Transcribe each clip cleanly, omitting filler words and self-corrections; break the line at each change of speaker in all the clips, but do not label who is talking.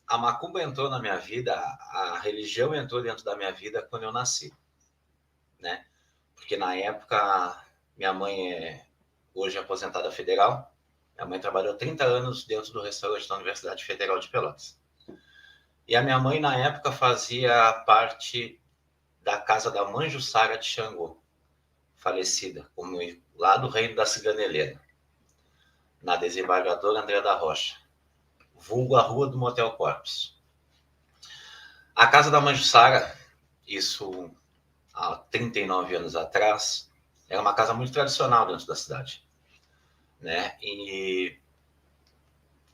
a macumba entrou na minha vida, a religião entrou dentro da minha vida quando eu nasci, né? Porque na época, minha mãe hoje é aposentada federal, minha mãe trabalhou 30 anos dentro do restaurante da Universidade Federal de Pelotas. E a minha mãe, na época, fazia parte da casa da mãe Jussara de Xangô, falecida, como lá do reino da Cigana Helena, na desembargadora André da Rocha, vulgo a rua do Motel Corpus. A casa da mãe Jussara, isso há 39 anos atrás, era uma casa muito tradicional dentro da cidade, né? E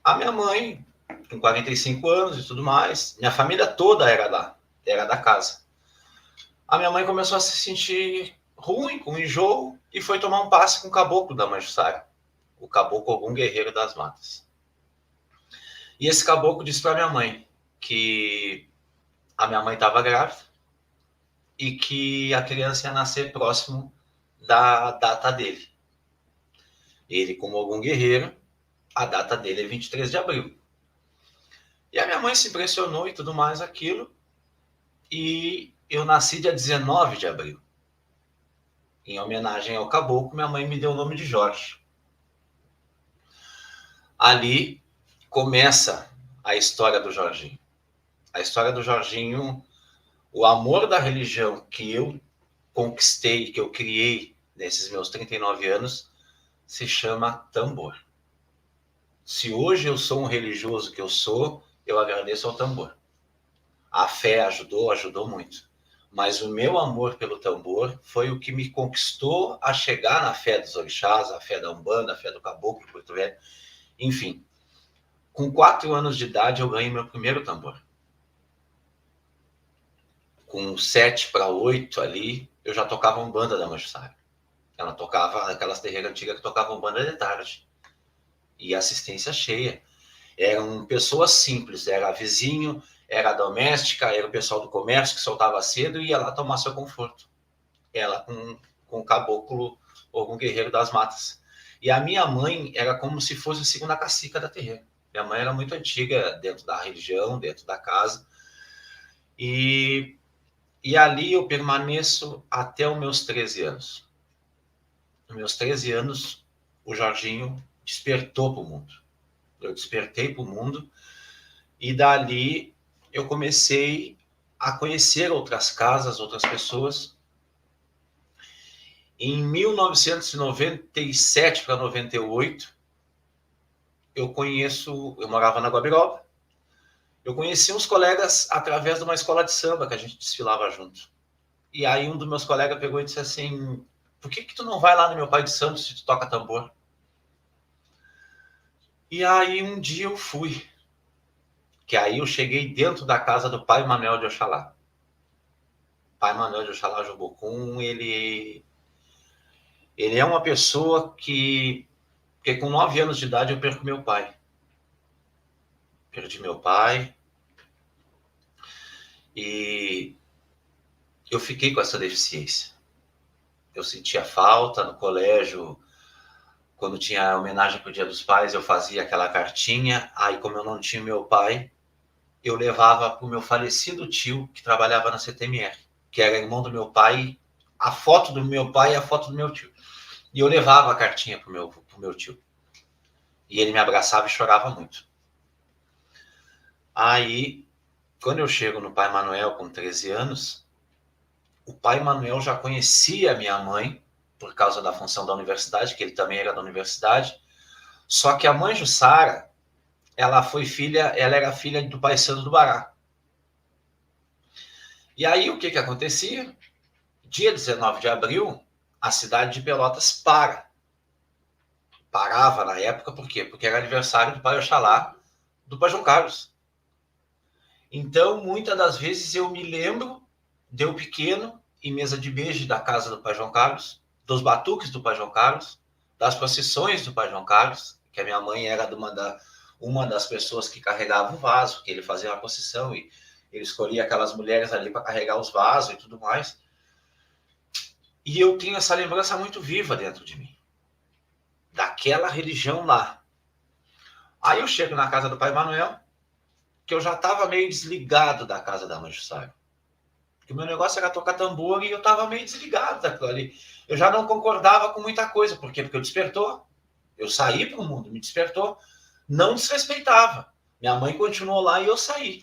a minha mãe, com 45 anos e tudo mais, minha família toda era da casa. A minha mãe começou a se sentir ruim, com enjoo, e foi tomar um passe com o caboclo da mãe Jussara, o caboclo Ogum Guerreiro das Matas. E esse caboclo disse para minha mãe que a minha mãe estava grávida e que a criança ia nascer próximo da data dele. Ele, como Ogum Guerreiro, a data dele é 23 de abril. E a minha mãe se impressionou e tudo mais aquilo, e eu nasci dia 19 de abril. Em homenagem ao caboclo, minha mãe me deu o nome de Jorge. Ali começa a história do Jorginho. A história do Jorginho, o amor da religião que eu conquistei, que eu criei nesses meus 39 anos, se chama tambor. Se hoje eu sou um religioso que eu sou, eu agradeço ao tambor. A fé ajudou muito. Mas o meu amor pelo tambor foi o que me conquistou a chegar na fé dos orixás, a fé da Umbanda, a fé do Caboclo, Porto Velho, enfim. Com 4 anos de idade, eu ganhei meu primeiro tambor. Com 7 para 8 ali, eu já tocava Umbanda da Majussara. Ela tocava aquelas terreiras antigas que tocavam Umbanda de tarde. E assistência cheia. Eram pessoas simples, era vizinho, era doméstica, era o pessoal do comércio que soltava cedo e ia lá tomar seu conforto. Ela com o caboclo ou com o guerreiro das matas. E a minha mãe era como se fosse a segunda cacica da terreira. Minha mãe era muito antiga dentro da religião, dentro da casa. E ali eu permaneço até os meus 13 anos. Nos meus 13 anos, o Jorginho despertou para o mundo. Eu despertei para o mundo e dali eu comecei a conhecer outras casas, outras pessoas. Em 1997 para 98, eu morava na Guabiroba, eu conheci uns colegas através de uma escola de samba que a gente desfilava junto. E aí um dos meus colegas pegou e disse assim, por que tu não vai lá no meu pai de santo se tu toca tambor? E aí um dia eu fui, que aí eu cheguei dentro da casa do pai Manuel de Oxalá. Pai Manuel de Oxalá Jobocum, ele é uma pessoa que com 9 anos de idade eu perco meu pai. Perdi meu pai e eu fiquei com essa deficiência. Eu sentia falta no colégio, quando tinha homenagem para o Dia dos Pais, eu fazia aquela cartinha, aí como eu não tinha meu pai, eu levava para o meu falecido tio, que trabalhava na CTMR, que era irmão do meu pai, a foto do meu pai e a foto do meu tio. E eu levava a cartinha pro meu tio. E ele me abraçava e chorava muito. Aí, quando eu chego no pai Manuel com 13 anos, o pai Manuel já conhecia a minha mãe, por causa da função da universidade, que ele também era da universidade. Só que a mãe Jussara, ela era filha do pai Sandro do Bará. E aí, o que acontecia? Dia 19 de abril, a cidade de Pelotas parava na época, por quê? Porque era aniversário do pai Oxalá, do pai João Carlos. Então, muitas das vezes eu me lembro de eu pequeno, em mesa de beijo da casa do pai João Carlos, dos batuques do pai João Carlos, das procissões do pai João Carlos, que a minha mãe era uma das pessoas que carregava o vaso, que ele fazia uma procissão e ele escolhia aquelas mulheres ali para carregar os vasos e tudo mais. E eu tenho essa lembrança muito viva dentro de mim, daquela religião lá. Aí eu chego na casa do pai Manuel que eu já estava meio desligado da casa da Mãe Jussara. Porque o meu negócio era tocar tambor e eu estava meio desligado daquilo ali. Eu já não concordava com muita coisa. Por quê? Porque eu despertou. Eu saí para o mundo, me despertou. Não desrespeitava. Minha mãe continuou lá e eu saí.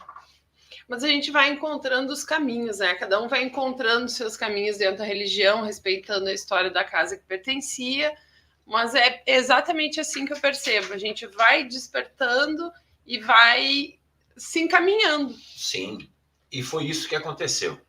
Mas a gente vai encontrando os caminhos, né? Cada um vai encontrando seus caminhos dentro da religião, respeitando a história da casa que pertencia. Mas é exatamente assim que eu percebo. A gente vai despertando e vai se encaminhando.
Sim, e foi isso que aconteceu.